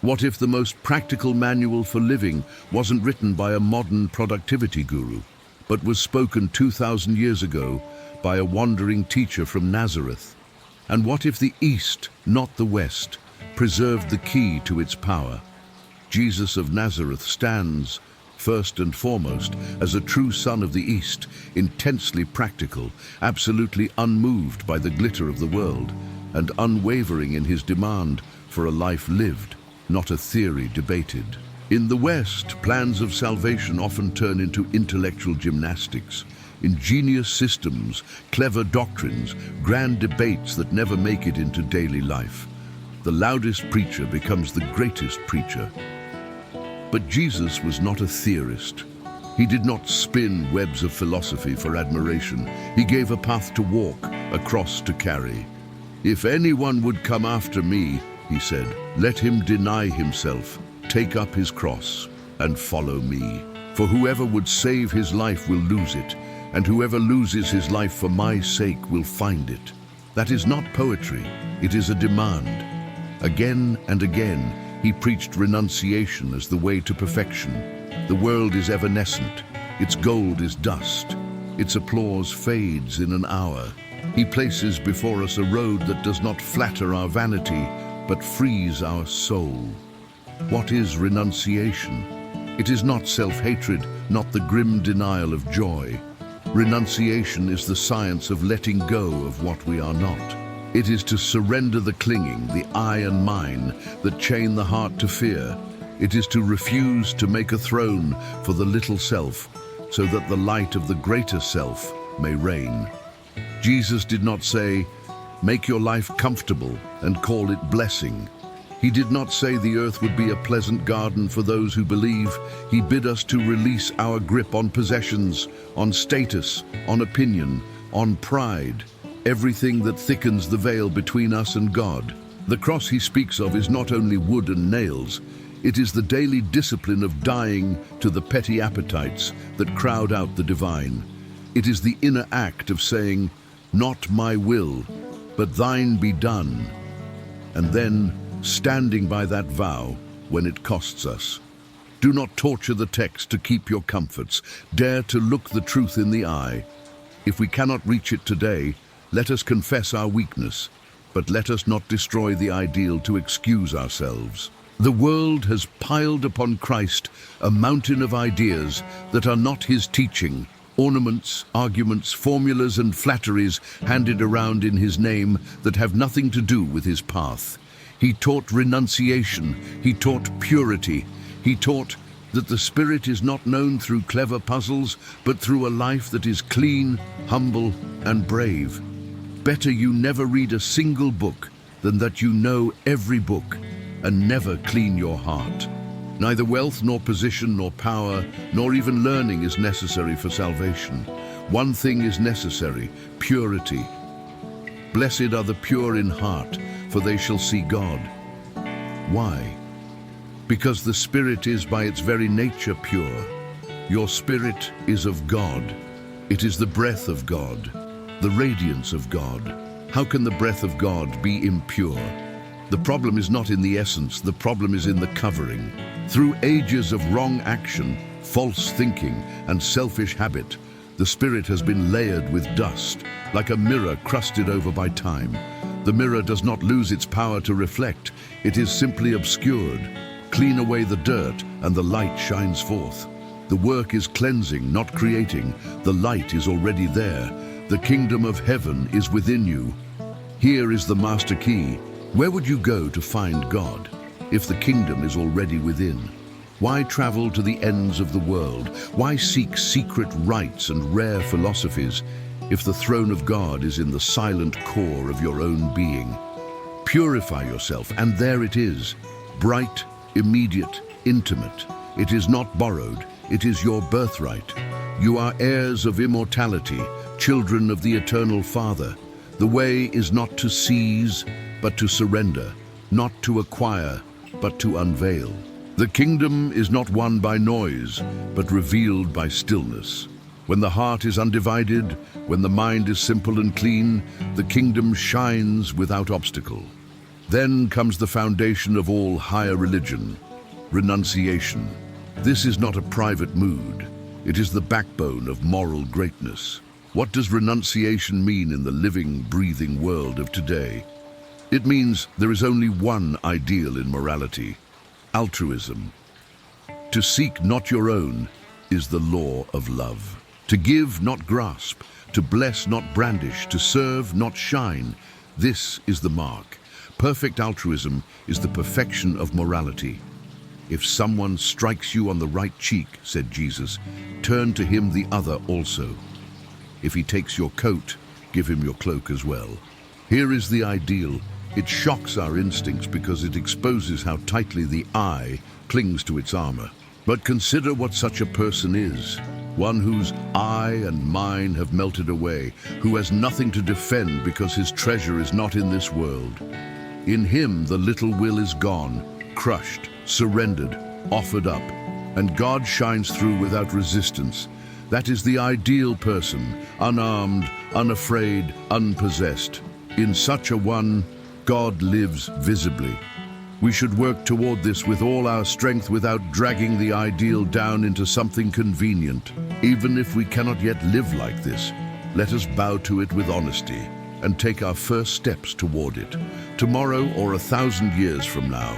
What if the most practical manual for living wasn't written by a modern productivity guru, but was spoken 2,000 years ago by a wandering teacher from Nazareth? And what if the East, not the West, preserved the key to its power? Jesus of Nazareth stands, first and foremost, as a true son of the East, intensely practical, absolutely unmoved by the glitter of the world, and unwavering in his demand for a life lived, not a theory debated. In the West, plans of salvation often turn into intellectual gymnastics, ingenious systems, clever doctrines, grand debates that never make it into daily life. The loudest preacher becomes the greatest preacher. But Jesus was not a theorist. He did not spin webs of philosophy for admiration. He gave a path to walk, a cross to carry. "If anyone would come after me," he said, "let him deny himself, take up his cross, and follow me. For whoever would save his life will lose it, and whoever loses his life for my sake will find it." That is not poetry, it is a demand. Again and again, he preached renunciation as the way to perfection. The world is evanescent, its gold is dust, its applause fades in an hour. He places before us a road that does not flatter our vanity, but frees our soul. What is renunciation? It is not self-hatred, not the grim denial of joy. Renunciation is the science of letting go of what we are not. It is to surrender the clinging, the I and mine, that chain the heart to fear. It is to refuse to make a throne for the little self, so that the light of the greater self may reign. Jesus did not say, "Make your life comfortable and call it blessing." He did not say the earth would be a pleasant garden for those who believe. He bid us to release our grip on possessions, on status, on opinion, on pride, everything that thickens the veil between us and God. The cross he speaks of is not only wood and nails, it is the daily discipline of dying to the petty appetites that crowd out the divine. It is the inner act of saying, "Not my will, but thine be done," and then standing by that vow when it costs us. Do not torture the text to keep your comforts. Dare to look the truth in the eye. If we cannot reach it today, let us confess our weakness, but let us not destroy the ideal to excuse ourselves. The world has piled upon Christ a mountain of ideas that are not his teaching, ornaments, arguments, formulas and flatteries handed around in his name that have nothing to do with his path. He taught renunciation, he taught purity, he taught that the Spirit is not known through clever puzzles, but through a life that is clean, humble, and brave. Better you never read a single book than that you know every book and never clean your heart. Neither wealth nor position nor power nor even learning is necessary for salvation. One thing is necessary: purity. Blessed are the pure in heart, for they shall see God. Why? Because the Spirit is by its very nature pure. Your spirit is of God. It is the breath of God, the radiance of God. How can the breath of God be impure? The problem is not in the essence, the problem is in the covering. Through ages of wrong action, false thinking, and selfish habit, the Spirit has been layered with dust, like a mirror crusted over by time. The mirror does not lose its power to reflect, it is simply obscured. Clean away the dirt, and the light shines forth. The work is cleansing, not creating. The light is already there. The kingdom of heaven is within you. Here is the master key. Where would you go to find God if the kingdom is already within? Why travel to the ends of the world? Why seek secret rites and rare philosophies if the throne of God is in the silent core of your own being? Purify yourself, and there it is, bright, immediate, intimate. It is not borrowed, it is your birthright. You are heirs of immortality, children of the eternal Father. The way is not to seize, but to surrender, not to acquire, but to unveil. The kingdom is not won by noise, but revealed by stillness. When the heart is undivided, when the mind is simple and clean, the kingdom shines without obstacle. Then comes the foundation of all higher religion, renunciation. This is not a private mood. It is the backbone of moral greatness. What does renunciation mean in the living, breathing world of today? It means there is only one ideal in morality: altruism. To seek not your own is the law of love. To give, not grasp. To bless, not brandish. To serve, not shine. This is the mark. Perfect altruism is the perfection of morality. If someone strikes you on the right cheek, said Jesus, turn to him the other also. If he takes your coat, give him your cloak as well. Here is the ideal. It shocks our instincts because it exposes how tightly the I clings to its armor. But consider what such a person is. One whose I and mine have melted away, who has nothing to defend because his treasure is not in this world. In him the little will is gone, crushed, surrendered, offered up, and God shines through without resistance. That is the ideal person, unarmed, unafraid, unpossessed. In such a one, God lives visibly. We should work toward this with all our strength without dragging the ideal down into something convenient. Even if we cannot yet live like this, let us bow to it with honesty and take our first steps toward it. Tomorrow or 1,000 years from now,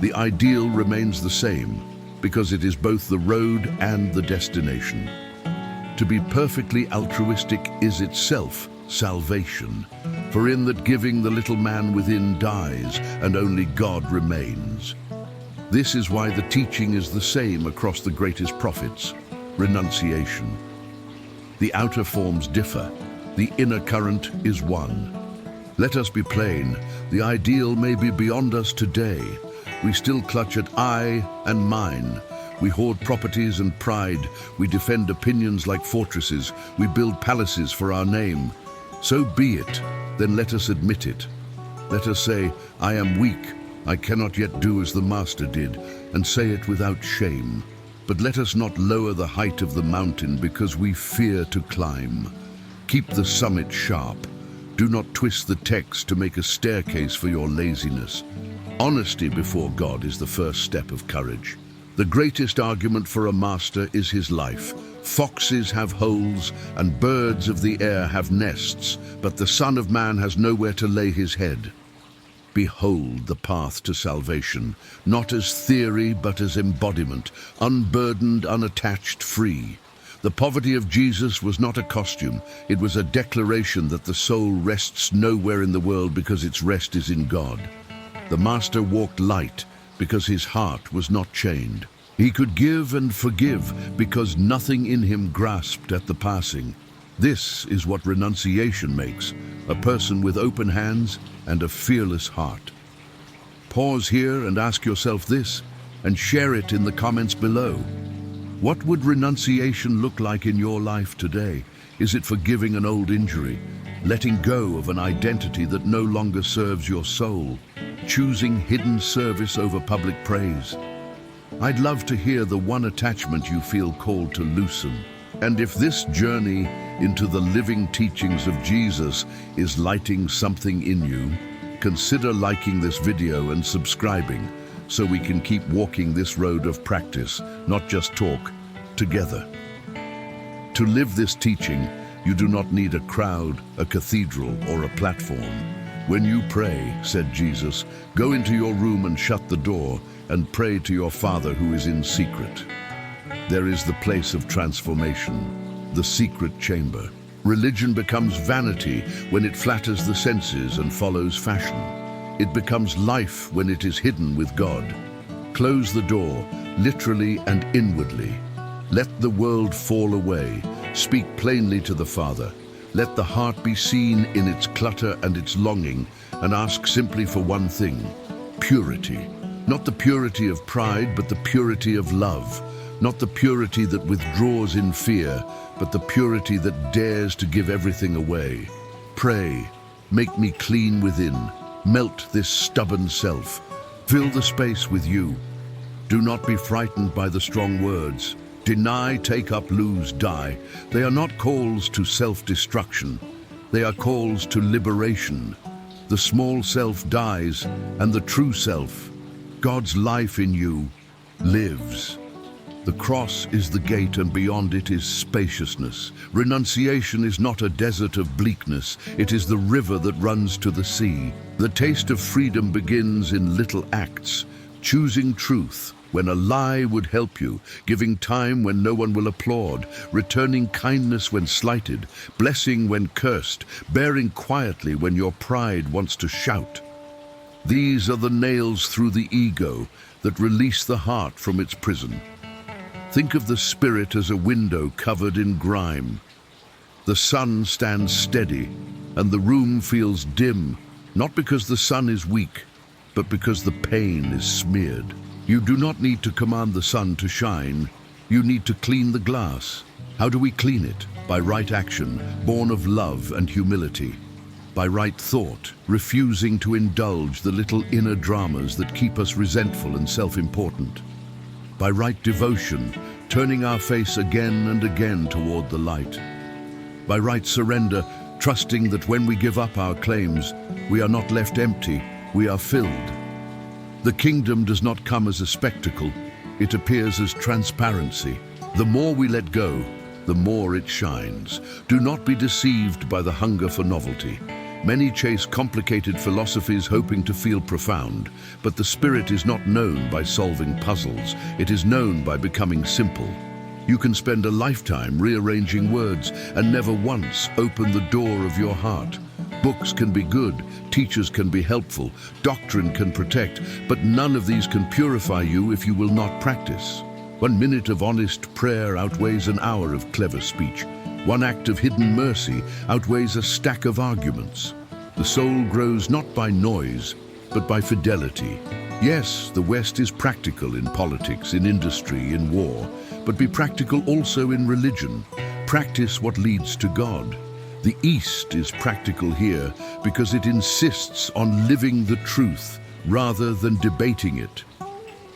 the ideal remains the same because it is both the road and the destination. To be perfectly altruistic is itself salvation. For in that giving the little man within dies, and only God remains. This is why the teaching is the same across the greatest prophets: renunciation. The outer forms differ, the inner current is one. Let us be plain, the ideal may be beyond us today. We still clutch at I and mine. We hoard properties and pride. We defend opinions like fortresses. We build palaces for our name. So be it. Then let us admit it. Let us say, I am weak, I cannot yet do as the Master did, and say it without shame. But let us not lower the height of the mountain because we fear to climb. Keep the summit sharp. Do not twist the text to make a staircase for your laziness. Honesty before God is the first step of courage. The greatest argument for a master is his life. Foxes have holes and birds of the air have nests, but the Son of Man has nowhere to lay his head. Behold the path to salvation, not as theory but as embodiment, unburdened, unattached, free. The poverty of Jesus was not a costume, it was a declaration that the soul rests nowhere in the world because its rest is in God. The Master walked light because his heart was not chained. He could give and forgive because nothing in him grasped at the passing. This is what renunciation makes, a person with open hands and a fearless heart. Pause here and ask yourself this, and share it in the comments below. What would renunciation look like in your life today? Is it forgiving an old injury, letting go of an identity that no longer serves your soul, choosing hidden service over public praise? I'd love to hear the one attachment you feel called to loosen. And if this journey into the living teachings of Jesus is lighting something in you, consider liking this video and subscribing so we can keep walking this road of practice, not just talk, together. To live this teaching, you do not need a crowd, a cathedral, or a platform. When you pray, said Jesus, go into your room and shut the door and pray to your Father who is in secret. There is the place of transformation, the secret chamber. Religion becomes vanity when it flatters the senses and follows fashion. It becomes life when it is hidden with God. Close the door, literally and inwardly. Let the world fall away. Speak plainly to the Father. Let the heart be seen in its clutter and its longing, and ask simply for one thing: purity. Not the purity of pride, but the purity of love. Not the purity that withdraws in fear, but the purity that dares to give everything away. Pray, make me clean within. Melt this stubborn self. Fill the space with you. Do not be frightened by the strong words. Deny, take up, lose, die. They are not calls to self-destruction. They are calls to liberation. The small self dies, and the true self, God's life in you, lives. The cross is the gate, and beyond it is spaciousness. Renunciation is not a desert of bleakness, it is the river that runs to the sea. The taste of freedom begins in little acts, choosing truth when a lie would help you, giving time when no one will applaud, returning kindness when slighted, blessing when cursed, bearing quietly when your pride wants to shout. These are the nails through the ego that release the heart from its prison. Think of the spirit as a window covered in grime. The sun stands steady, and the room feels dim, not because the sun is weak, but because the pain is smeared. You do not need to command the sun to shine. You need to clean the glass. How do we clean it? By right action, born of love and humility. By right thought, refusing to indulge the little inner dramas that keep us resentful and self-important. By right devotion, turning our face again and again toward the light. By right surrender, trusting that when we give up our claims, we are not left empty, we are filled. The kingdom does not come as a spectacle, it appears as transparency. The more we let go, the more it shines. Do not be deceived by the hunger for novelty. Many chase complicated philosophies hoping to feel profound, but the spirit is not known by solving puzzles, it is known by becoming simple. You can spend a lifetime rearranging words and never once open the door of your heart. Books can be good, teachers can be helpful, doctrine can protect, but none of these can purify you if you will not practice. 1 minute of honest prayer outweighs an hour of clever speech. 1 act of hidden mercy outweighs a stack of arguments. The soul grows not by noise, but by fidelity. Yes, the West is practical in politics, in industry, in war, but be practical also in religion. Practice what leads to God. The East is practical here because it insists on living the truth rather than debating it.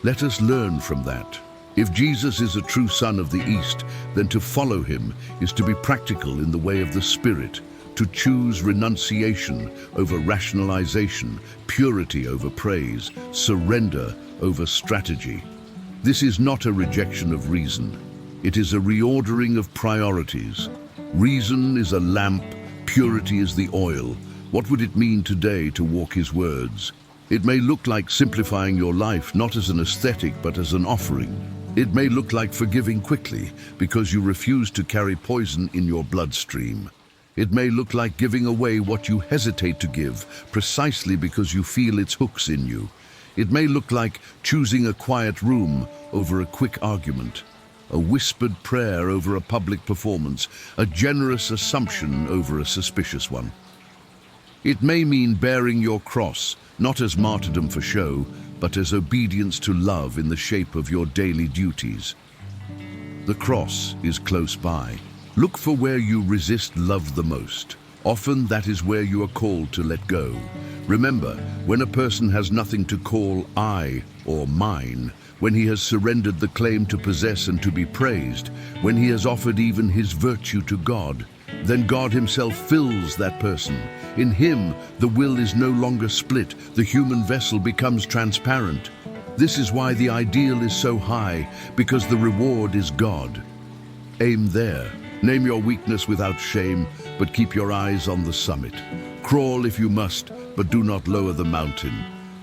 Let us learn from that. If Jesus is a true son of the East, then to follow him is to be practical in the way of the Spirit, to choose renunciation over rationalization, purity over praise, surrender over strategy. This is not a rejection of reason. It is a reordering of priorities. Reason is a lamp, purity is the oil. What would it mean today to walk his words? It may look like simplifying your life not as an aesthetic but as an offering. It may look like forgiving quickly because you refuse to carry poison in your bloodstream. It may look like giving away what you hesitate to give precisely because you feel its hooks in you. It may look like choosing a quiet room over a quick argument, a whispered prayer over a public performance, a generous assumption over a suspicious one. It may mean bearing your cross, not as martyrdom for show, but as obedience to love in the shape of your daily duties. The cross is close by. Look for where you resist love the most. Often that is where you are called to let go. Remember, when a person has nothing to call I or mine, when he has surrendered the claim to possess and to be praised, when he has offered even his virtue to God, then God himself fills that person. In him, the will is no longer split, the human vessel becomes transparent. This is why the ideal is so high, because the reward is God. Aim there. Name your weakness without shame, but keep your eyes on the summit. Crawl if you must, but do not lower the mountain.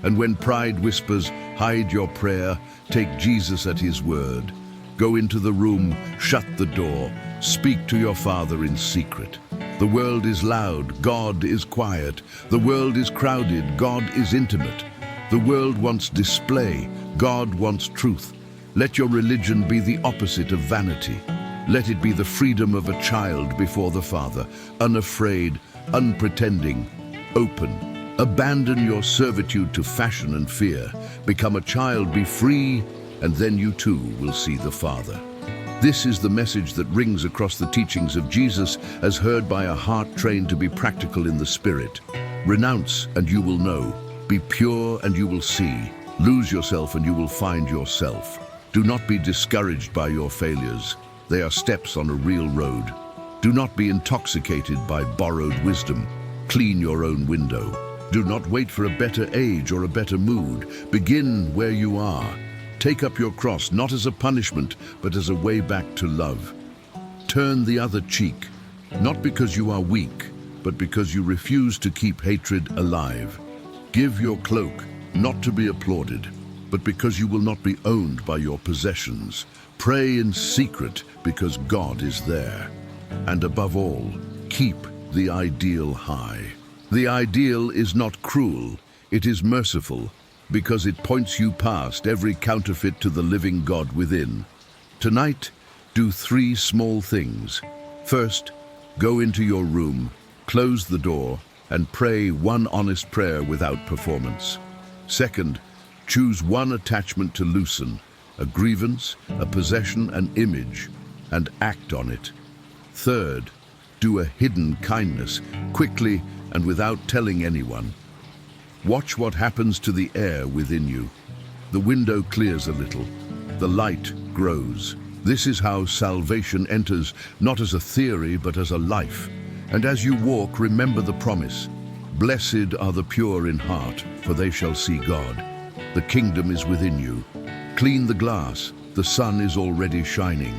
And when pride whispers, hide your prayer, take Jesus at his word. Go into the room, shut the door, speak to your Father in secret. The world is loud, God is quiet. The world is crowded, God is intimate. The world wants display, God wants truth. Let your religion be the opposite of vanity. Let it be the freedom of a child before the Father, unafraid, unpretending, open. Abandon your servitude to fashion and fear. Become a child, be free, and then you too will see the Father. This is the message that rings across the teachings of Jesus as heard by a heart trained to be practical in the Spirit. Renounce and you will know. Be pure and you will see. Lose yourself and you will find yourself. Do not be discouraged by your failures. They are steps on a real road. Do not be intoxicated by borrowed wisdom. Clean your own window. Do not wait for a better age or a better mood. Begin where you are. Take up your cross not as a punishment, but as a way back to love. Turn the other cheek, not because you are weak, but because you refuse to keep hatred alive. Give your cloak, not to be applauded, but because you will not be owned by your possessions. Pray in secret because God is there. And above all, keep the ideal high. The ideal is not cruel, it is merciful, because it points you past every counterfeit to the living God within. Tonight, do 3 small things. First, go into your room, close the door, and pray one honest prayer without performance. Second, choose one attachment to loosen, a grievance, a possession, an image, and act on it. Third, do a hidden kindness, quickly and without telling anyone. Watch what happens to the air within you. The window clears a little. The light grows. This is how salvation enters, not as a theory, but as a life. And as you walk, remember the promise. Blessed are the pure in heart, for they shall see God. The kingdom is within you. Clean the glass. The sun is already shining.